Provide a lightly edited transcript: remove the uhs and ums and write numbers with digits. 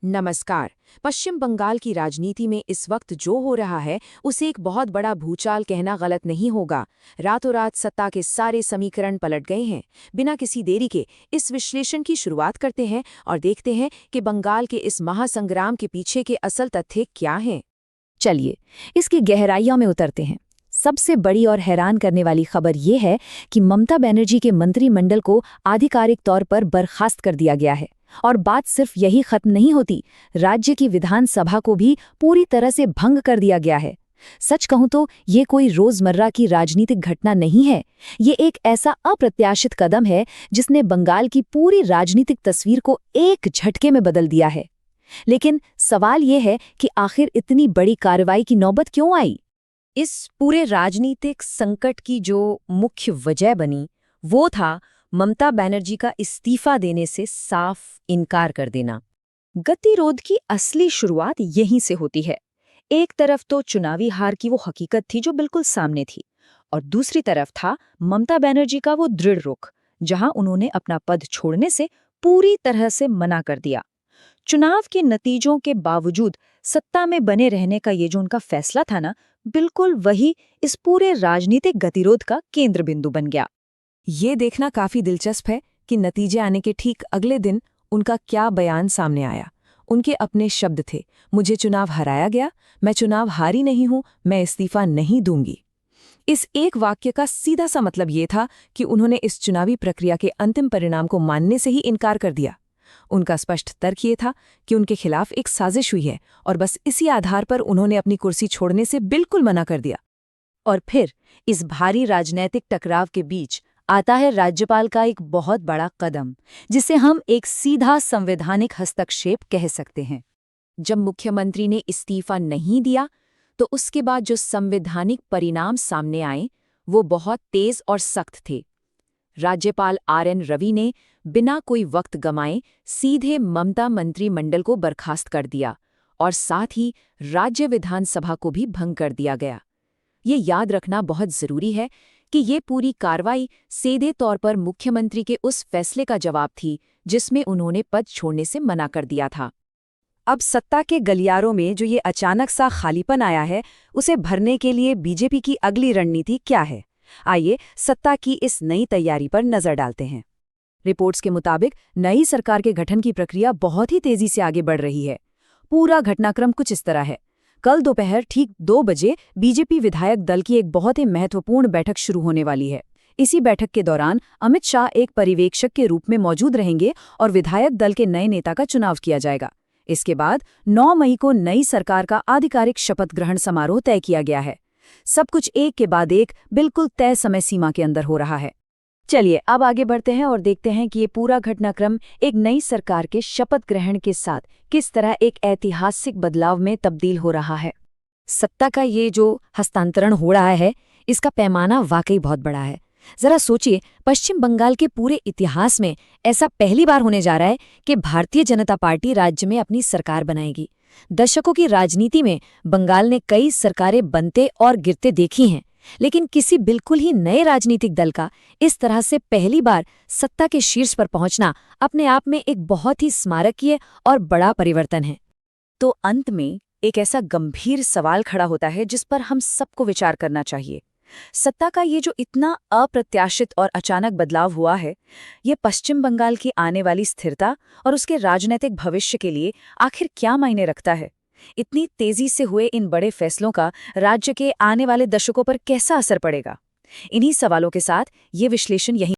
नमस्कार। पश्चिम बंगाल की राजनीति में इस वक्त जो हो रहा है उसे एक बहुत बड़ा भूचाल कहना गलत नहीं होगा। रातों रात सत्ता के सारे समीकरण पलट गए हैं। बिना किसी देरी के इस विश्लेषण की शुरुआत करते हैं और देखते हैं कि बंगाल के इस महासंग्राम के पीछे के असल तथ्य क्या हैं। चलिए इसकी गहराइयों में उतरते हैं। सबसे बड़ी और हैरान करने वाली खबर यह है कि ममता बनर्जी के मंत्रिमंडल को आधिकारिक तौर पर बर्खास्त कर दिया गया है। और बात सिर्फ यही खत्म नहीं होती, राज्य की विधानसभा को भी पूरी तरह से भंग कर दिया गया है। सच कहूं तो ये कोई रोजमर्रा की राजनीतिक घटना नहीं है। ये एक ऐसा अप्रत्याशित कदम है जिसने बंगाल की पूरी राजनीतिक तस्वीर को एक झटके में बदल दिया है। लेकिन सवाल ये है कि आखिर इतनी बड़ी कार्रवाई की नौबत क्यों आई? इस पूरे राजनीतिक संकट की जो मुख्य वजह बनी वो था ममता बनर्जी का इस्तीफा देने से साफ इनकार कर देना। गतिरोध की असली शुरुआत यहीं से होती है। एक तरफ तो चुनावी हार की वो हकीकत थी जो बिल्कुल सामने थी, और दूसरी तरफ था ममता बनर्जी का वो दृढ़ रुख, जहां उन्होंने अपना पद छोड़ने से पूरी तरह से मना कर दिया। चुनाव के नतीजों के बावजूद सत्ता में बने रहने का ये जो उनका फैसला था ना, बिल्कुल वही इस पूरे राजनीतिक गतिरोध का केंद्र बिंदु बन गया। ये देखना काफी दिलचस्प है कि नतीजे आने के ठीक अगले दिन उनका क्या बयान सामने आया। उनके अपने शब्द थे, मुझे चुनाव हराया गया, मैं चुनाव हारी नहीं हूं, मैं इस्तीफा नहीं दूंगी। इस एक वाक्य का सीधा सा मतलब ये था कि उन्होंने इस चुनावी प्रक्रिया के अंतिम परिणाम को मानने से ही इनकार कर दिया। उनका स्पष्ट तर्क ये था कि उनके खिलाफ एक साजिश हुई है और बस इसी आधार पर उन्होंने अपनी कुर्सी छोड़ने से बिल्कुल मना कर दिया। और फिर इस भारी राजनैतिक टकराव के बीच आता है राज्यपाल का एक बहुत बड़ा कदम, जिसे हम एक सीधा संवैधानिक हस्तक्षेप कह सकते हैं। जब मुख्यमंत्री ने इस्तीफा नहीं दिया तो उसके बाद जो संवैधानिक परिणाम सामने आए वो बहुत तेज और सख्त थे। राज्यपाल RN रवि ने बिना कोई वक्त गंवाए सीधे ममता मंत्रिमंडल को बर्खास्त कर दिया और साथ ही राज्य विधानसभा को भी भंग कर दिया गया। ये याद रखना बहुत जरूरी है कि ये पूरी कार्रवाई सीधे तौर पर मुख्यमंत्री के उस फैसले का जवाब थी जिसमें उन्होंने पद छोड़ने से मना कर दिया था। अब सत्ता के गलियारों में जो ये अचानक सा खालीपन आया है, उसे भरने के लिए बीजेपी की अगली रणनीति क्या है? आइए सत्ता की इस नई तैयारी पर नजर डालते हैं। रिपोर्ट्स के मुताबिक नई सरकार के गठन की प्रक्रिया बहुत ही तेजी से आगे बढ़ रही है। पूरा घटनाक्रम कुछ इस तरह है। कल दोपहर ठीक 2 बजे बीजेपी विधायक दल की एक बहुत ही महत्वपूर्ण बैठक शुरू होने वाली है। इसी बैठक के दौरान अमित शाह एक पर्यवेक्षक के रूप में मौजूद रहेंगे और विधायक दल के नए नेता का चुनाव किया जाएगा। इसके बाद 9 मई को नई सरकार का आधिकारिक शपथ ग्रहण समारोह तय किया गया है। सब कुछ एक के बाद एक बिल्कुल तय समय सीमा के अंदर हो रहा है। चलिए अब आगे बढ़ते हैं और देखते हैं कि ये पूरा घटनाक्रम एक नई सरकार के शपथ ग्रहण के साथ किस तरह एक ऐतिहासिक बदलाव में तब्दील हो रहा है। सत्ता का ये जो हस्तांतरण हो रहा है, इसका पैमाना वाकई बहुत बड़ा है। जरा सोचिए, पश्चिम बंगाल के पूरे इतिहास में ऐसा पहली बार होने जा रहा है कि भारतीय जनता पार्टी राज्य में अपनी सरकार बनाएगी। दशकों की राजनीति में बंगाल ने कई सरकारें बनते और गिरते देखी हैं, लेकिन किसी बिल्कुल ही नए राजनीतिक दल का इस तरह से पहली बार सत्ता के शीर्ष पर पहुंचना अपने आप में एक बहुत ही स्मारकीय और बड़ा परिवर्तन है। तो अंत में एक ऐसा गंभीर सवाल खड़ा होता है जिस पर हम सबको विचार करना चाहिए। सत्ता का ये जो इतना अप्रत्याशित और अचानक बदलाव हुआ है, ये पश्चिम बंगाल की आने वाली स्थिरता और उसके राजनीतिक भविष्य के लिए आखिर क्या मायने रखता है? इतनी तेजी से हुए इन बड़े फैसलों का राज्य के आने वाले दशकों पर कैसा असर पड़ेगा? इन्हीं सवालों के साथ ये विश्लेषण यहीं